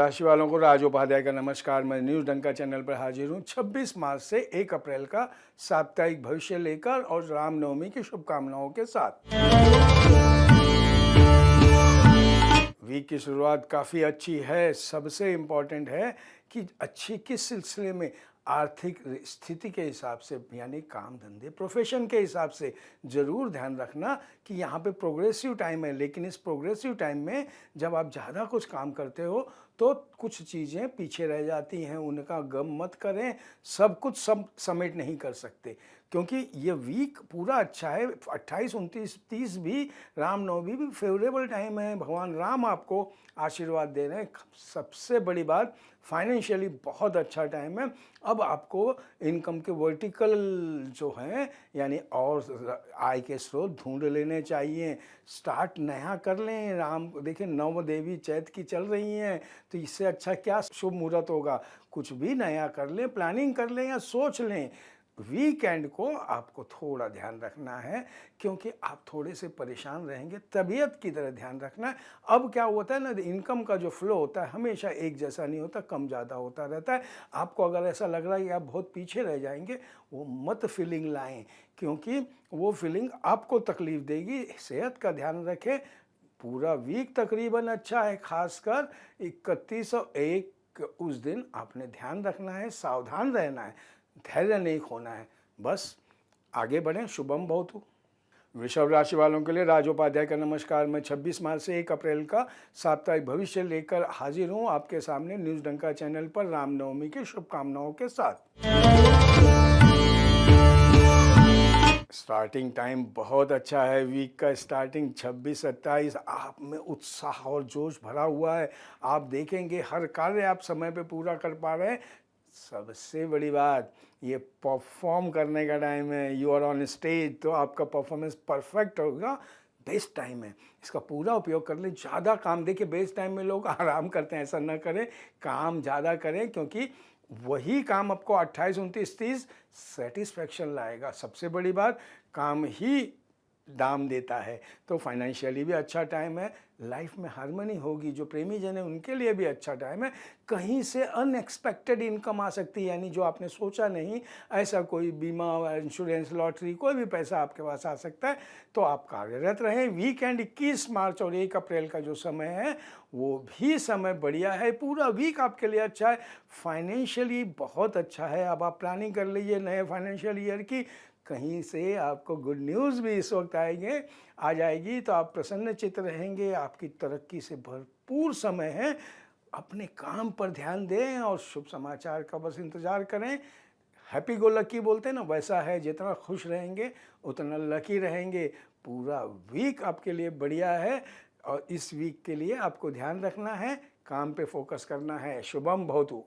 राशि वालों को राज उपाध्याय का नमस्कार। मैं न्यूज़ डंका चैनल पर हाजिर हूँ 26 मार्च से 1 अप्रैल का साप्ताहिक भविष्य लेकर और रामनवमी की शुभकामनाओं के साथ। वीक की शुरुआत काफ़ी अच्छी है। सबसे इम्पॉर्टेंट है कि अच्छी किस सिलसिले में, आर्थिक स्थिति के हिसाब से, यानी काम धंधे प्रोफेशन के हिसाब से ज़रूर ध्यान रखना कि यहाँ पे प्रोग्रेसिव टाइम है। लेकिन इस प्रोग्रेसिव टाइम में जब आप ज़्यादा कुछ काम करते हो तो कुछ चीज़ें पीछे रह जाती हैं, उनका गम मत करें। सब कुछ समेट नहीं कर सकते, क्योंकि ये वीक पूरा अच्छा है। 28, 29, 30 भी, रामनवमी भी फेवरेबल टाइम है। भगवान राम आपको आशीर्वाद दे रहे हैं। सबसे बड़ी बात, फाइनेंशियली बहुत अच्छा टाइम है। अब आपको इनकम के वर्टिकल जो हैं, यानी और आय के स्रोत ढूंढ लेने चाहिए। स्टार्ट नया कर लें। राम देखिए, नव देवी चैत की चल रही हैं, तो इससे अच्छा क्या शुभ मुहूर्त होगा। कुछ भी नया कर लें, प्लानिंग कर लें या सोच लें। वीकेंड को आपको थोड़ा ध्यान रखना है, क्योंकि आप थोड़े से परेशान रहेंगे। तबीयत की तरह ध्यान रखना है। अब क्या होता है ना, इनकम का जो फ्लो होता है हमेशा एक जैसा नहीं होता, कम ज़्यादा होता रहता है। आपको अगर ऐसा लग रहा है कि आप बहुत पीछे रह जाएंगे, वो मत फीलिंग लाएं, क्योंकि वो फीलिंग आपको तकलीफ देगी। सेहत का ध्यान रखें। पूरा वीक तकरीबन अच्छा है, खासकर 31 और 1 उस दिन आपने ध्यान रखना है, सावधान रहना है, धैर्य नहीं खोना है। बस आगे बढ़ें। शुभम भवतु। वृषभ राशि वालों के लिए राज उपाध्याय का नमस्कार। मैं 26 मार्च से 1 अप्रैल का साप्ताहिक भविष्य लेकर हाजिर हूँ आपके सामने न्यूज़ डंका चैनल पर रामनवमी की शुभकामनाओं के साथ। स्टार्टिंग टाइम बहुत अच्छा है। वीक का स्टार्टिंग 26-27 आप में उत्साह और जोश भरा हुआ है। आप देखेंगे हर कार्य आप समय पे पूरा कर पा रहे हैं। सबसे बड़ी बात, ये परफॉर्म करने का टाइम है। यू आर ऑन स्टेज, तो आपका परफॉर्मेंस परफेक्ट होगा। बेस्ट टाइम है, इसका पूरा उपयोग कर लें। ज़्यादा काम, देखिए बेस्ट टाइम में लोग आराम करते हैं, ऐसा ना करें। काम ज़्यादा करें, क्योंकि वही काम आपको 28, 29, 30 सेटिस्फैक्शन लाएगा। सबसे बड़ी बात, काम ही दाम देता है। तो फाइनेंशियली भी अच्छा टाइम है। लाइफ में हार्मनी होगी। जो प्रेमी जन है उनके लिए भी अच्छा टाइम है। कहीं से अनएक्सपेक्टेड इनकम आ सकती है, यानी जो आपने सोचा नहीं, ऐसा कोई बीमा, इंश्योरेंस, लॉटरी, कोई भी पैसा आपके पास आ सकता है। तो आप कार्यरत रहें। वीकेंड 21 मार्च और 1 अप्रैल का जो समय है वो भी समय बढ़िया है। पूरा वीक आपके लिए अच्छा है। फाइनेंशियली बहुत अच्छा है। अब आप प्लानिंग कर लीजिए नए फाइनेंशियल ईयर की। कहीं से आपको गुड न्यूज़ भी इस वक्त आ जाएगी, तो आप प्रसन्नचित्त रहेंगे। आपकी तरक्की से भरपूर समय है। अपने काम पर ध्यान दें और शुभ समाचार का बस इंतज़ार करें। हैप्पी गो लकी बोलते हैं ना, वैसा है। जितना खुश रहेंगे उतना लकी रहेंगे। पूरा वीक आपके लिए बढ़िया है, और इस वीक के लिए आपको ध्यान रखना है, काम पे फोकस करना है। शुभम भवतु।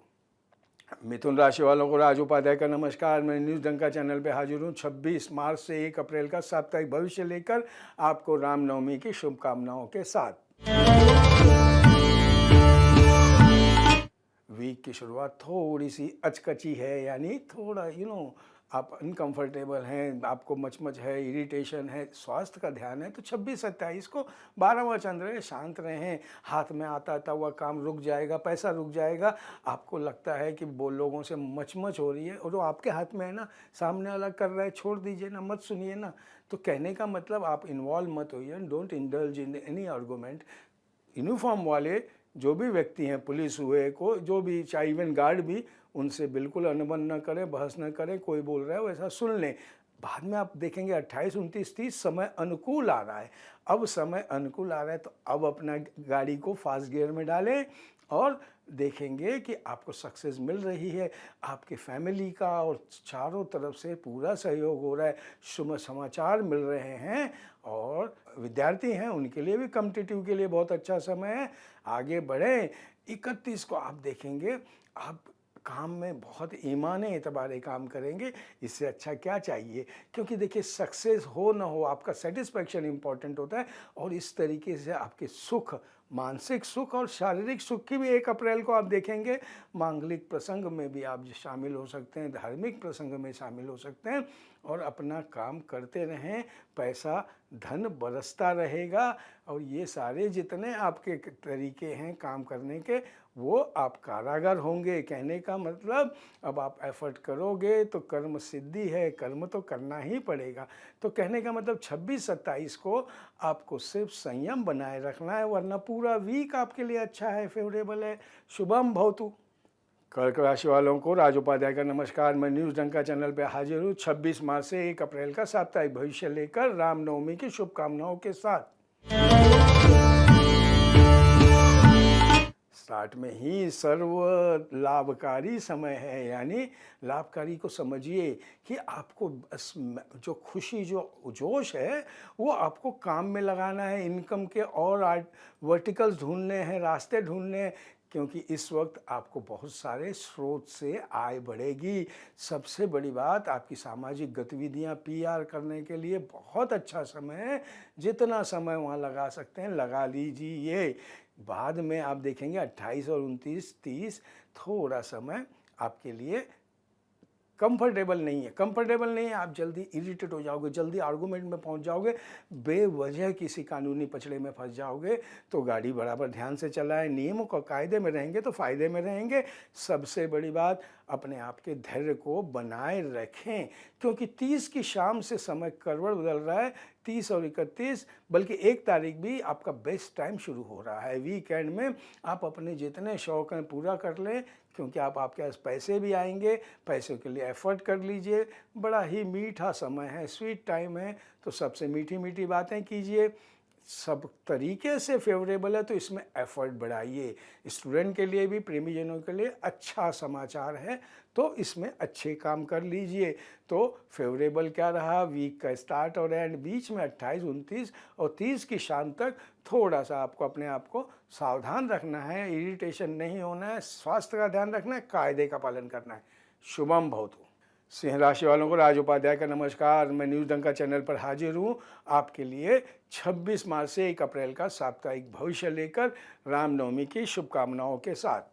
मिथुन राशि वालों को राज उपाध्याय का नमस्कार। मैं न्यूज़ डंका चैनल पे हाजिर हूँ 26 मार्च से 1 अप्रैल का साप्ताहिक भविष्य लेकर आपको रामनवमी की शुभकामनाओं के साथ। वीक की शुरुआत थोड़ी सी अचकची है, यानी थोड़ा आप अनकंफर्टेबल हैं, आपको मचमच है, इरिटेशन है। स्वास्थ्य का ध्यान है। तो 26-27 को 12वां चंद्र है, शांत रहें। हाथ में आता हुआ काम रुक जाएगा, पैसा रुक जाएगा। आपको लगता है कि वो लोगों से मचमच हो रही है, और वो आपके हाथ में है ना, सामने वाला कर रहा है, छोड़ दीजिए ना, मत सुनिए ना। तो कहने का मतलब, आप इन्वॉल्व मत होइए। Don't indulge in any argument. Uniform वाले जो भी व्यक्ति हैं, पुलिस हुए, को जो भी, चाहे इवन गार्ड भी, उनसे बिल्कुल अनबन न करें, बहस न करें। कोई बोल रहा है वैसा सुन लें। बाद में आप देखेंगे 28, 29, 30 समय अनुकूल आ रहा है। अब समय अनुकूल आ रहा है, तो अब अपना गाड़ी को फास्ट गियर में डालें और देखेंगे कि आपको सक्सेस मिल रही है। आपके फैमिली का और चारों तरफ से पूरा सहयोग हो रहा है। शुभ समाचार मिल रहे हैं, और विद्यार्थी हैं उनके लिए भी, कॉम्पिटिटिव के लिए बहुत अच्छा समय है। आगे बढ़ें। 31 को आप देखेंगे, आप काम में बहुत ईमाने एतबारे काम करेंगे। इससे अच्छा क्या चाहिए। क्योंकि देखिए, सक्सेस हो ना हो, आपका सेटिस्फैक्शन इम्पॉर्टेंट होता है। और इस तरीके से आपके सुख, मानसिक सुख और शारीरिक सुख की भी 1 अप्रैल को आप देखेंगे। मांगलिक प्रसंग में भी आप शामिल हो सकते हैं, धार्मिक प्रसंग में शामिल हो सकते हैं, और अपना काम करते रहें। पैसा, धन बरसता रहेगा। और ये सारे जितने आपके तरीके हैं काम करने के, वो आप कारागार होंगे। कहने का मतलब अब आप एफर्ट करोगे तो कर्म सिद्धि है, कर्म तो करना ही पड़ेगा। तो कहने का मतलब 26-27 को आपको सिर्फ संयम बनाए रखना है, वरना पूरा वीक आपके लिए अच्छा है, फेवरेबल है। शुभम भवतु। कर्क राशि वालों को राज उपाध्याय का नमस्कार। मैं न्यूज़ डंका चैनल पर हाजिर हूँ 26 मार्च से 1 अप्रैल का साप्ताहिक भविष्य लेकर रामनवमी की शुभकामनाओं के साथ। स्टार्ट में ही सर्व लाभकारी समय है, यानी लाभकारी को समझिए कि आपको बस जो खुशी जो जोश है वो आपको काम में लगाना है, इनकम के और वर्टिकल्स ढूंढने हैं, रास्ते ढूंढने हैं, क्योंकि इस वक्त आपको बहुत सारे स्रोत से आय बढ़ेगी। सबसे बड़ी बात, आपकी सामाजिक गतिविधियां पीआर करने के लिए बहुत अच्छा समय है। जितना समय वहाँ लगा सकते हैं लगा लीजिए। बाद में आप देखेंगे 28 और 29, 30 थोड़ा समय आपके लिए कंफर्टेबल नहीं है, आप जल्दी इरिटेट हो जाओगे, जल्दी आर्गूमेंट में पहुंच जाओगे, बेवजह किसी कानूनी पचड़े में फंस जाओगे। तो गाड़ी बराबर ध्यान से चलाएं, नियमों का कायदे में रहेंगे तो फायदे में रहेंगे। सबसे बड़ी बात, अपने आप के धैर्य को बनाए रखें, क्योंकि 30 की शाम से समय करवट बदल रहा है। 30 और 31 बल्कि 1 तारीख भी आपका बेस्ट टाइम शुरू हो रहा है। वीकेंड में आप अपने जितने शौक हैं पूरा कर लें, क्योंकि आपके पास पैसे भी आएंगे। पैसों के लिए एफर्ट कर लीजिए। बड़ा ही मीठा समय है, स्वीट टाइम है, तो सबसे मीठी मीठी बातें कीजिए। सब तरीके से फेवरेबल है, तो इसमें एफर्ट बढ़ाइए। स्टूडेंट के लिए भी, प्रेमीजनों के लिए अच्छा समाचार है, तो इसमें अच्छे काम कर लीजिए। तो फेवरेबल क्या रहा, वीक का स्टार्ट और एंड, बीच में 28, 29 और 30 की शाम तक थोड़ा सा आपको अपने आप को सावधान रखना है, इरिटेशन नहीं होना है, स्वास्थ्य का ध्यान रखना है, कायदे का पालन करना है। शुभम भवतु। सिंह राशि वालों को राज उपाध्याय का नमस्कार। मैं न्यूज़ डंका चैनल पर हाजिर हूँ आपके लिए 26 मार्च से 1 अप्रैल का साप्ताहिक भविष्य लेकर रामनवमी की शुभकामनाओं के साथ।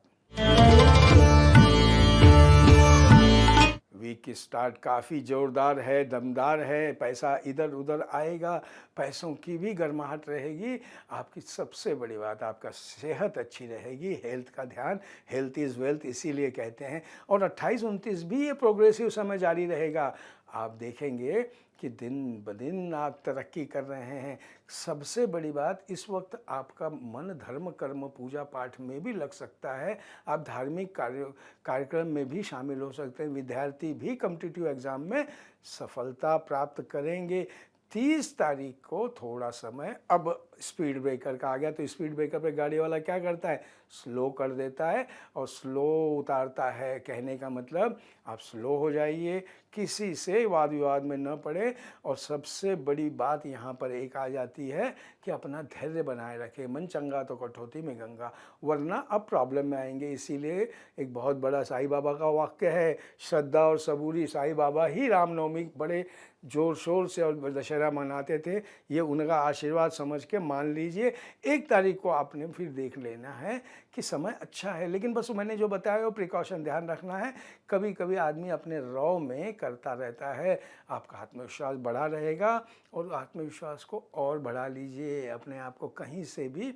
वीक की स्टार्ट काफ़ी ज़ोरदार है, दमदार है। पैसा इधर उधर आएगा, पैसों की भी गर्माहट रहेगी। आपकी सबसे बड़ी बात, आपका सेहत अच्छी रहेगी, हेल्थ का ध्यान, हेल्थ इज़ वेल्थ इसीलिए कहते हैं। और 28-29 भी ये प्रोग्रेसिव समय जारी रहेगा। आप देखेंगे कि दिन ब दिन आप तरक्की कर रहे हैं। सबसे बड़ी बात, इस वक्त आपका मन धर्म कर्म पूजा पाठ में भी लग सकता है। आप धार्मिक कार्यक्रम में भी शामिल हो सकते हैं। विद्यार्थी भी कॉम्पिटिटिव एग्ज़ाम में सफलता प्राप्त करेंगे। 30 तारीख को थोड़ा समय, अब स्पीड ब्रेकर का आ गया, तो स्पीड ब्रेकर पे गाड़ी वाला क्या करता है, स्लो कर देता है और स्लो उतारता है। कहने का मतलब आप स्लो हो जाइए, किसी से वाद विवाद में न पड़े। और सबसे बड़ी बात यहाँ पर एक आ जाती है कि अपना धैर्य बनाए रखें। मन चंगा तो कठौती में गंगा, वरना अब प्रॉब्लम में आएंगे। इसीलिए एक बहुत बड़ा साईं बाबा का वाक्य है, श्रद्धा और सबूरी। साईं बाबा ही रामनवमी बड़े जोर शोर से और दशहरा मनाते थे। ये उनका आशीर्वाद समझ के मान लीजिए। 1 तारीख को आपने फिर देख लेना है कि समय अच्छा है, लेकिन बस मैंने जो बताया वो प्रिकॉशन ध्यान रखना है। कभी कभी आदमी अपने रौ में करता रहता है। आपका आत्मविश्वास बढ़ा रहेगा, और आत्मविश्वास को और बढ़ा लीजिए। अपने आप को कहीं से भी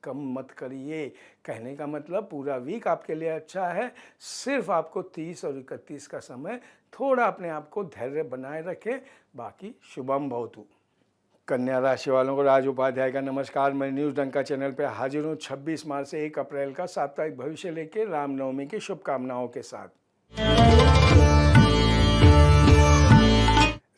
कम मत करिए। कहने का मतलब पूरा वीक आपके लिए अच्छा है, सिर्फ आपको 30 और 31 का समय थोड़ा अपने आप को धैर्य बनाए रखें। बाकी शुभम भवतु। कन्या राशि वालों को राज उपाध्याय का नमस्कार। मैं न्यूज़ डंका चैनल पर हाजिर हूँ 26 मार्च से 1 अप्रैल का साप्ताहिक भविष्य लेके रामनवमी की शुभकामनाओं के साथ।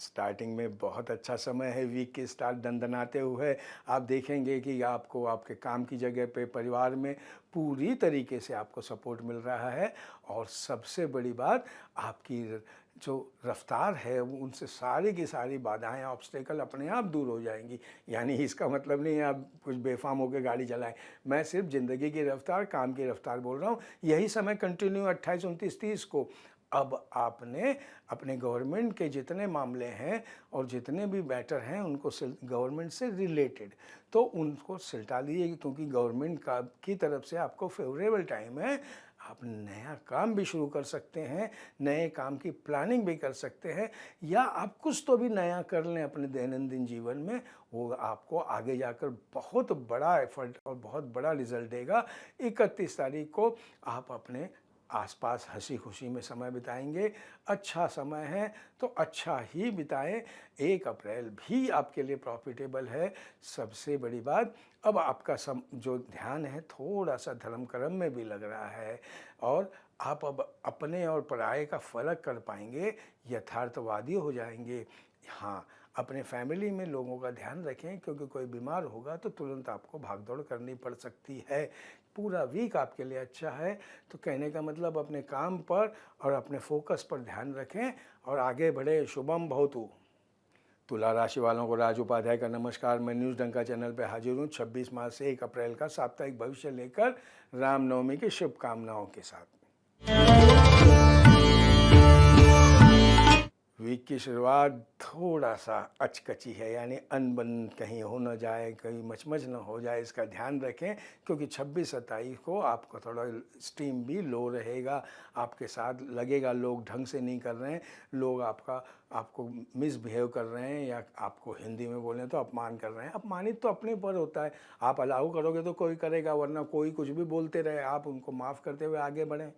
स्टार्टिंग में बहुत अच्छा समय है, वीक की स्टार्ट दनदनाते हुए। आप देखेंगे कि आपको आपके काम की जगह पे, परिवार में पूरी तरीके से आपको सपोर्ट मिल रहा है। और सबसे बड़ी बात, आपकी जो रफ्तार है उनसे सारी की सारी बाधाएं, ऑब्स्टेकल अपने आप दूर हो जाएंगी। यानी इसका मतलब नहीं है आप कुछ बेफाम होकर गाड़ी चलाएं। मैं सिर्फ ज़िंदगी की रफ्तार, काम की रफ्तार बोल रहा हूँ। यही समय कंटिन्यू 28, 29, 30 को अब आपने अपने गवर्नमेंट के जितने मामले हैं और जितने भी मैटर हैं उनको गवर्नमेंट से रिलेटेड, तो उनको सुलझा लीजिए, क्योंकि गवर्नमेंट की तरफ से आपको फेवरेबल टाइम है। आप नया काम भी शुरू कर सकते हैं, नए काम की प्लानिंग भी कर सकते हैं, या आप कुछ तो भी नया कर लें अपने दैनंदिन जीवन में। वो आपको आगे जाकर बहुत बड़ा एफर्ट और बहुत बड़ा रिजल्ट देगा। 31 तारीख को आप अपने आसपास हंसी खुशी में समय बिताएंगे। अच्छा समय है तो अच्छा ही बिताएं। 1 अप्रैल भी आपके लिए प्रॉफिटेबल है। सबसे बड़ी बात, अब आपका जो ध्यान है थोड़ा सा धर्म कर्म में भी लग रहा है, और आप अब अपने और पराये का फ़र्क कर पाएंगे, यथार्थवादी हो जाएंगे। हाँ, अपने फैमिली में लोगों का ध्यान रखें, क्योंकि कोई बीमार होगा तो तुरंत आपको भागदौड़ करनी पड़ सकती है। पूरा वीक आपके लिए अच्छा है। तो कहने का मतलब, अपने काम पर और अपने फोकस पर ध्यान रखें और आगे बढ़े। शुभम भवतु। तुला राशि वालों को राज उपाध्याय का नमस्कार। मैं न्यूज़ डंका चैनल पर हाजिर हूँ 26 मार्च से 1 अप्रैल का साप्ताहिक भविष्य लेकर, रामनवमी की शुभकामनाओं के साथ। वीक की शुरुआत थोड़ा सा अचकची है, यानी अनबन कहीं हो न जाए, कहीं मचमच न हो जाए, इसका ध्यान रखें। क्योंकि 26-27 को आपका थोड़ा स्टीम भी लो रहेगा। आपके साथ लगेगा लोग ढंग से नहीं कर रहे हैं, लोग आपको मिसबिहेव कर रहे हैं, या आपको हिंदी में बोलें तो अपमान कर रहे हैं। अपमानित तो अपने पर होता है, आप अलाउ करोगे तो कोई करेगा, वरना कोई कुछ भी बोलते रहे, आप उनको माफ़ करते हुए आगे बढ़ें।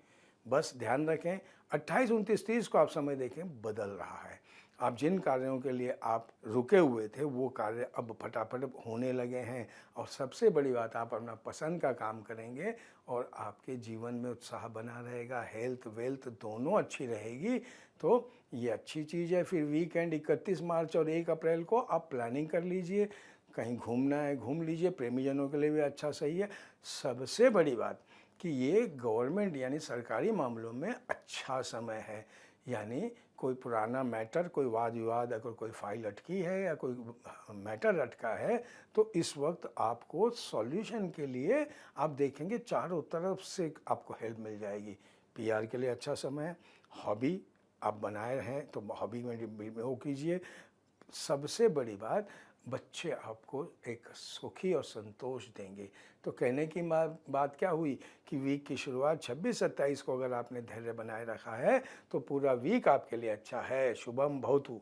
बस ध्यान रखें। 28, 29, 30 को आप समय देखें, बदल रहा है। आप जिन कार्यों के लिए आप रुके हुए थे, वो कार्य अब फटाफट होने लगे हैं। और सबसे बड़ी बात, आप अपना पसंद का काम करेंगे और आपके जीवन में उत्साह बना रहेगा, हेल्थ वेल्थ दोनों अच्छी रहेगी। तो ये अच्छी चीज़ है। फिर वीकेंड 31 मार्च और 1 अप्रैल को आप प्लानिंग कर लीजिए, कहीं घूमना है घूम लीजिए, प्रेमीजनों के लिए भी अच्छा सही है। सबसे बड़ी बात कि ये गवर्नमेंट यानी सरकारी मामलों में अच्छा समय है। यानी कोई पुराना मैटर, कोई वाद विवाद, अगर कोई फाइल अटकी है या कोई मैटर अटका है, तो इस वक्त आपको सॉल्यूशन के लिए आप देखेंगे चारों तरफ से आपको हेल्प मिल जाएगी। पीआर के लिए अच्छा समय है। हॉबी आप बनाए हैं तो हॉबी में वो कीजिए। सबसे बड़ी बात, बच्चे आपको एक सुखी और संतोष देंगे। तो कहने की बात क्या हुई कि वीक की शुरुआत 26-27 को अगर आपने धैर्य बनाए रखा है तो पूरा वीक आपके लिए अच्छा है। शुभम भवतु।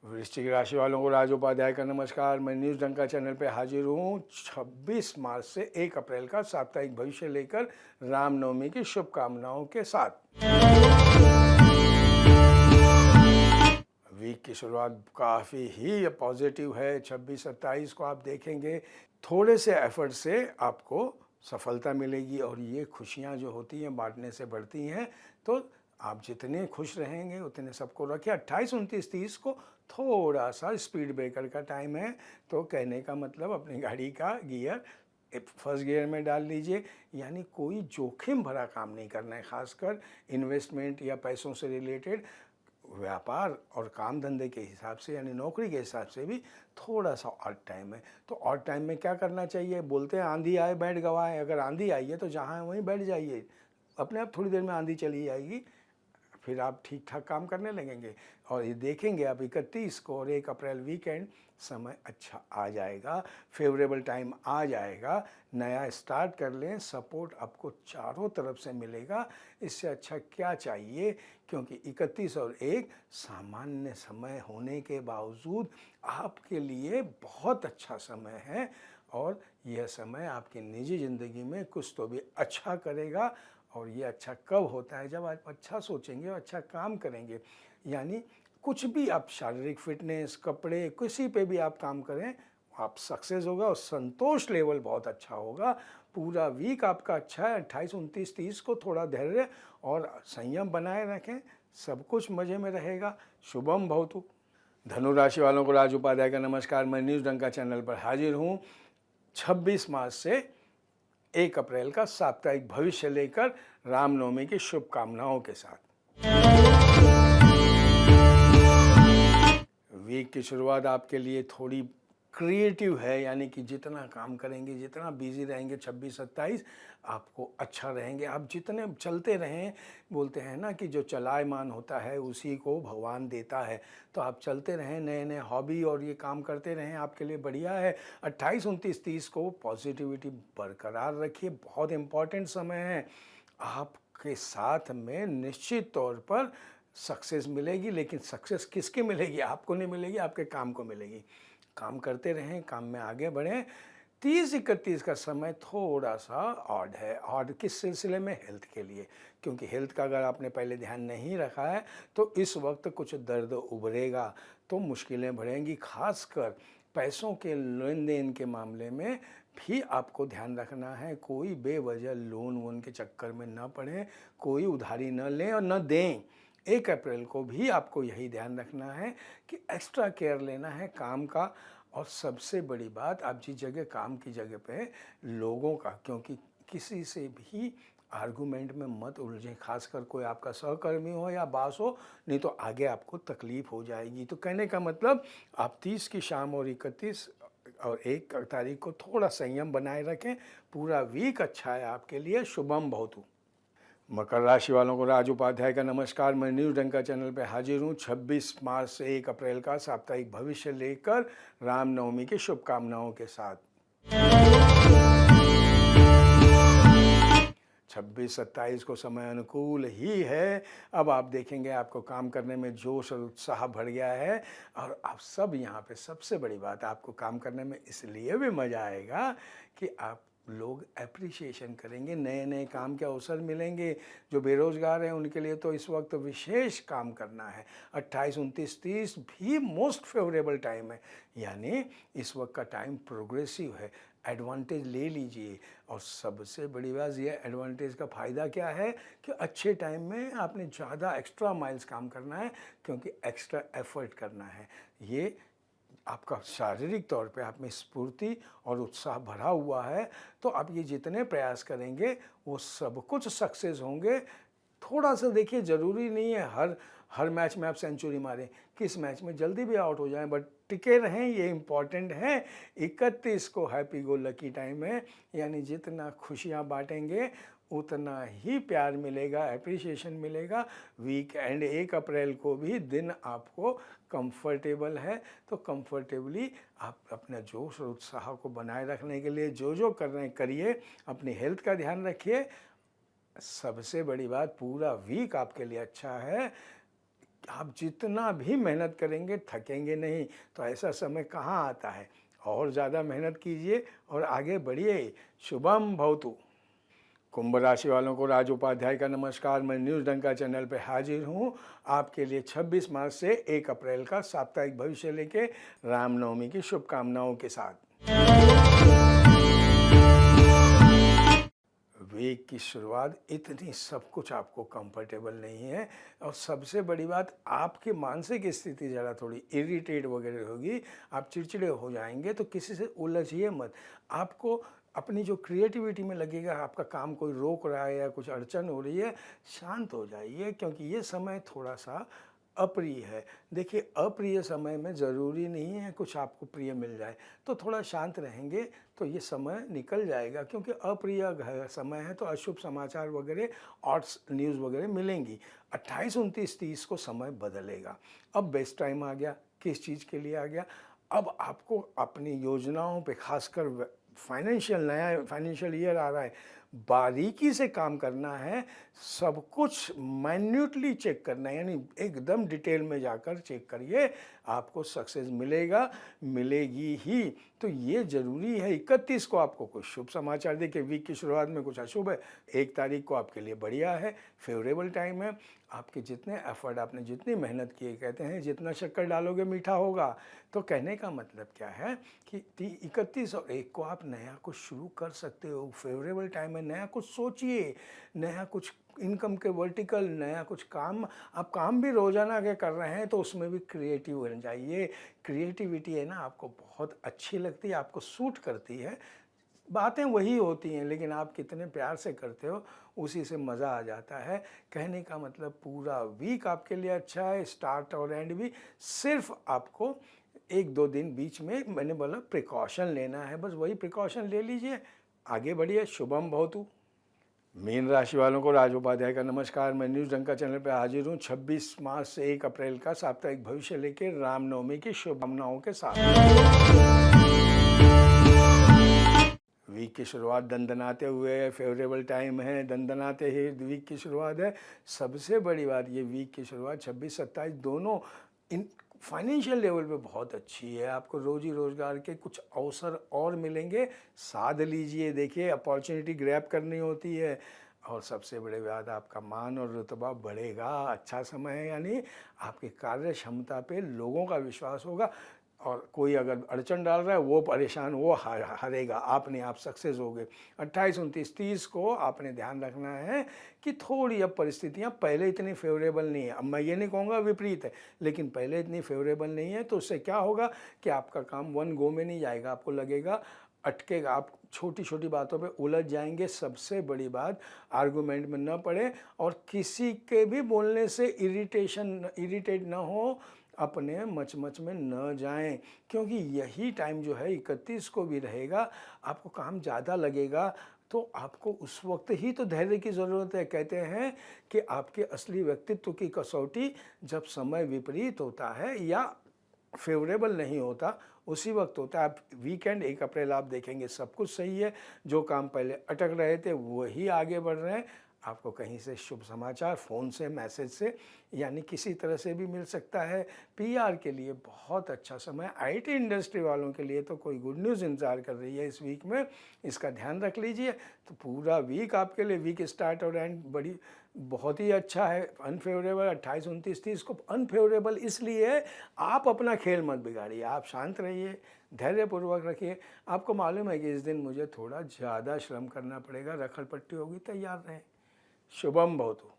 वृश्चिक राशि वालों को राज उपाध्याय का नमस्कार। मैं न्यूज़ डंका चैनल पर हाजिर हूँ 26 मार्च से 1 अप्रैल का साप्ताहिक भविष्य लेकर, रामनवमी की शुभकामनाओं के साथ। वीक की शुरुआत काफ़ी ही पॉजिटिव है। 26-27 को आप देखेंगे थोड़े से एफर्ट से आपको सफलता मिलेगी, और ये खुशियाँ जो होती हैं बांटने से बढ़ती हैं। तो आप जितने खुश रहेंगे उतने सबको रखें। 28, 29, 30 को थोड़ा सा स्पीड ब्रेकर का टाइम है। तो कहने का मतलब, अपनी गाड़ी का गियर फर्स्ट गियर में डाल लीजिए। यानी कोई जोखिम भरा काम नहीं करना है, खासकर इन्वेस्टमेंट या पैसों से रिलेटेड। व्यापार और काम धंधे के हिसाब से, यानी नौकरी के हिसाब से भी थोड़ा सा ऑड टाइम है। तो ऑड टाइम में क्या करना चाहिए? बोलते हैं आंधी आए बैठ गवाए। अगर आंधी आई है तो जहाँ है वहीं बैठ जाइए, अपने आप थोड़ी देर में आंधी चली जाएगी, फिर आप ठीक ठाक काम करने लगेंगे। और ये देखेंगे आप 31 को और 1 अप्रैल वीकेंड, समय अच्छा आ जाएगा, फेवरेबल टाइम आ जाएगा। नया स्टार्ट कर लें, सपोर्ट आपको चारों तरफ से मिलेगा। इससे अच्छा क्या चाहिए? क्योंकि 31 और 1 सामान्य समय होने के बावजूद आपके लिए बहुत अच्छा समय है, और यह समय आपकी निजी ज़िंदगी में कुछ तो भी अच्छा करेगा। और ये अच्छा कब होता है? जब आप अच्छा सोचेंगे और अच्छा काम करेंगे। यानी कुछ भी आप, शारीरिक फिटनेस, कपड़े, किसी पे भी आप काम करें, आप सक्सेस होगा और संतोष लेवल बहुत अच्छा होगा। पूरा वीक आपका अच्छा है। 28, 29, 30 को थोड़ा धैर्य और संयम बनाए रखें, सब कुछ मज़े में रहेगा। शुभम भवतु। धनु राशि वालों को राज उपाध्याय का नमस्कार। मैं न्यूज़ डंका चैनल पर हाजिर हूँ 26 मार्च से 1 अप्रैल का साप्ताहिक भविष्य लेकर, रामनवमी की शुभकामनाओं के साथ। वीक की शुरुआत आपके लिए थोड़ी क्रिएटिव है। यानी कि जितना काम करेंगे, जितना बिजी रहेंगे 26-27, आपको अच्छा रहेंगे। आप जितने चलते रहें, बोलते हैं ना कि जो चलायमान होता है उसी को भगवान देता है। तो आप चलते रहें, नए नए हॉबी और ये काम करते रहें, आपके लिए बढ़िया है। 28, 29, 30 को पॉजिटिविटी बरकरार रखिए, बहुत इम्पॉर्टेंट समय है। आप के साथ में निश्चित तौर पर सक्सेस मिलेगी, लेकिन सक्सेस किसकी मिलेगी? आपको नहीं मिलेगी, आपके काम को मिलेगी। काम करते रहें, काम में आगे बढ़ें। 30-31 का समय थोड़ा सा ऑड है। ऑड किस सिलसिले में? हेल्थ के लिए, क्योंकि हेल्थ का अगर आपने पहले ध्यान नहीं रखा है तो इस वक्त कुछ दर्द उभरेगा, तो मुश्किलें बढ़ेंगी। खासकर पैसों के लेन देन के मामले में भी आपको ध्यान रखना है। कोई बेवजह लोन वोन के चक्कर में न पड़ें, कोई उधारी न लें और न दें। 1 अप्रैल को भी आपको यही ध्यान रखना है कि एक्स्ट्रा केयर लेना है काम का। और सबसे बड़ी बात, आप जिस जगह काम की जगह पे लोगों का, क्योंकि किसी से भी आर्गूमेंट में मत उलझें, खासकर कोई आपका सहकर्मी हो या बॉस हो, नहीं तो आगे आपको तकलीफ हो जाएगी। तो कहने का मतलब, आप 30 की शाम और 31 और 1 तारीख को थोड़ा संयम बनाए रखें। पूरा वीक अच्छा है आपके लिए। शुभम भवतु। मकर राशि वालों को राज उपाध्याय का नमस्कार। मैं न्यूज़ डंका चैनल पर हाजिर हूँ 26 मार्च से 1 अप्रैल का साप्ताहिक भविष्य लेकर रामनवमी की शुभकामनाओं के साथ। 26-27 को समय अनुकूल ही है। अब आप देखेंगे आपको काम करने में जोश और उत्साह भर गया है। और आप सब यहाँ पे सबसे बड़ी बात, आपको काम करने में इसलिए भी मज़ा आएगा कि आप लोग एप्रिसिएशन करेंगे, नए नए काम के अवसर मिलेंगे। जो बेरोज़गार हैं उनके लिए तो इस वक्त विशेष काम करना है। 28, 29, 30 भी मोस्ट फेवरेबल टाइम है, यानी इस वक्त का टाइम प्रोग्रेसिव है। एडवांटेज ले लीजिए। और सबसे बड़ी बात, ये एडवांटेज का फ़ायदा क्या है कि अच्छे टाइम में आपने ज़्यादा एक्स्ट्रा माइल्स काम करना है, क्योंकि एक्स्ट्रा एफर्ट करना है। ये आपका शारीरिक तौर पे आप में स्फूर्ति और उत्साह भरा हुआ है, तो आप ये जितने प्रयास करेंगे वो सब कुछ सक्सेस होंगे। थोड़ा सा देखिए, ज़रूरी नहीं है हर मैच में आप सेंचुरी मारें, किस मैच में जल्दी भी आउट हो जाएं, बट टिके रहें, ये इम्पॉर्टेंट है। 31 को हैप्पी गो लकी टाइम है, यानी जितना खुशियाँ बांटेंगे उतना ही प्यार मिलेगा, एप्रिसिएशन मिलेगा। वीकेंड 1 अप्रैल को भी दिन आपको कंफर्टेबल है, तो कंफर्टेबली आप अपने जोश और उत्साह को बनाए रखने के लिए जो कर रहे हैं करिए। अपनी हेल्थ का ध्यान रखिए। सबसे बड़ी बात, पूरा वीक आपके लिए अच्छा है। आप जितना भी मेहनत करेंगे थकेंगे नहीं। तो ऐसा समय कहाँ आता है? और ज़्यादा मेहनत कीजिए और आगे बढ़िए। शुभम भवतु। कुंभ राशि वालों को राज उपाध्याय का नमस्कार। मैं न्यूज़ डंका चैनल पर हाजिर हूँ आपके लिए 26 मार्च से 1 अप्रैल का साप्ताहिक भविष्य लेके रामनवमी की शुभकामनाओं के साथ। वीक की शुरुआत इतनी सब कुछ आपको कंफर्टेबल नहीं है। और सबसे बड़ी बात, आपकी मानसिक स्थिति ज़रा थोड़ी इरिटेट वगैरह होगी, आप चिड़चिड़े हो जाएंगे। तो किसी से उलझिए मत। आपको अपनी जो क्रिएटिविटी में लगेगा आपका काम कोई रोक रहा है या कुछ अड़चन हो रही है, शांत हो जाइए, क्योंकि ये समय थोड़ा सा अप्रिय है। देखिए, अप्रिय समय में ज़रूरी नहीं है कुछ आपको प्रिय मिल जाए, तो थोड़ा शांत रहेंगे तो ये समय निकल जाएगा। क्योंकि अप्रिय समय है तो अशुभ समाचार वगैरह, ऑड्स न्यूज़ वगैरह मिलेंगी। 28, 29, 30 को समय बदलेगा। अब बेस्ट टाइम आ गया। किस चीज़ के लिए आ गया? अब आपको अपनी योजनाओं पे, खासकर नया फाइनेंशियल ईयर आ रहा है, बारीकी से काम करना है। सब कुछ माइन्यूटली चेक करना है, यानी एकदम डिटेल में जाकर चेक करिए, आपको सक्सेस मिलेगी ही। तो ये ज़रूरी है। 31 को आपको कुछ शुभ समाचार, देखिए वीक की शुरुआत में कुछ अशुभ है। 1 तारीख को आपके लिए बढ़िया है, फेवरेबल टाइम है। आपके जितने एफर्ट, आपने जितनी मेहनत की, कहते हैं जितना शक्कर डालोगे मीठा होगा। तो कहने का मतलब क्या है कि 31 और 1 को आप नया कुछ शुरू कर सकते हो। फेवरेबल टाइम है, नया कुछ सोचिए, नया कुछ इनकम के वर्टिकल, नया कुछ काम। आप काम भी रोज़ाना के कर रहे हैं तो उसमें भी क्रिएटिव बन जाइए। क्रिएटिविटी है ना, आपको बहुत अच्छी लगती है, आपको सूट करती है। बातें वही होती हैं, लेकिन आप कितने प्यार से करते हो उसी से मज़ा आ जाता है। कहने का मतलब, पूरा वीक आपके लिए अच्छा है, स्टार्ट और एंड भी। सिर्फ आपको 1-2 दिन बीच में, मैंने बोला, प्रिकॉशन लेना है, बस वही प्रिकॉशन ले लीजिए, आगे बढ़िए। शुभम भवतु। मीन राशि वालों को राज उपाध्याय का नमस्कार। मैं न्यूज़ डंका चैनल पर हाजिर हूँ 26 मार्च से 1 अप्रैल का साप्ताहिक भविष्य लेके रामनवमी की शुभकामनाओं के साथ। वीक की शुरुआत दंदनाते हुए, फेवरेबल टाइम है, दंदनाते ही वीक की शुरुआत है। सबसे बड़ी बात ये वीक की शुरुआत 26-27 दोनों इन फाइनेंशियल लेवल पे बहुत अच्छी है। आपको रोज़ी रोज़गार के कुछ अवसर और मिलेंगे, साध लीजिए, देखिए अपॉर्चुनिटी ग्रैब करनी होती है। और सबसे बड़ी बात, आपका मान और रुतबा बढ़ेगा। अच्छा समय है, यानी आपकी कार्य क्षमता पे लोगों का विश्वास होगा। और कोई अगर अड़चन डाल रहा है वो परेशान, वो हारेगा, आपने आप सक्सेस हो गए। 28, 29, 30 को आपने ध्यान रखना है कि थोड़ी अब परिस्थितियां पहले इतनी फेवरेबल नहीं है। अब मैं ये नहीं कहूँगा विपरीत है, लेकिन पहले इतनी फेवरेबल नहीं है। तो उससे क्या होगा कि आपका काम वन गो में नहीं जाएगा, आपको लगेगा अटकेगा, आप छोटी छोटी बातों पे उलझ जाएंगे। सबसे बड़ी बात, आर्गूमेंट में न पड़े और किसी के भी बोलने से इरिटेट ना हो, अपने मच में न जाएं, क्योंकि यही टाइम जो है 31 को भी रहेगा। आपको काम ज़्यादा लगेगा, तो आपको उस वक्त ही तो धैर्य की ज़रूरत है। कहते हैं कि आपके असली व्यक्तित्व की कसौटी जब समय विपरीत होता है या फेवरेबल नहीं होता, उसी वक्त होता है। आप वीकेंड 1 अप्रैल आप देखेंगे सब कुछ सही है, जो काम पहले अटक रहे थे वही आगे बढ़ रहे हैं। आपको कहीं से शुभ समाचार फ़ोन से, मैसेज से, यानी किसी तरह से भी मिल सकता है। पीआर के लिए बहुत अच्छा समय, आईटी इंडस्ट्री वालों के लिए तो कोई गुड न्यूज़ इंतज़ार कर रही है इस वीक में, इसका ध्यान रख लीजिए। तो पूरा वीक आपके लिए, वीक स्टार्ट और एंड बहुत ही अच्छा है। अनफेवरेबल 28, 29, 30 को अनफेवरेबल इसलिए है, आप अपना खेल मत बिगाड़िए, आप शांत रहिए, धैर्यपूर्वक रखिए। आपको मालूम है कि इस दिन मुझे थोड़ा ज़्यादा श्रम करना पड़ेगा, रखड़ पट्टी होगी, तैयार रहें। शुभम भवतु।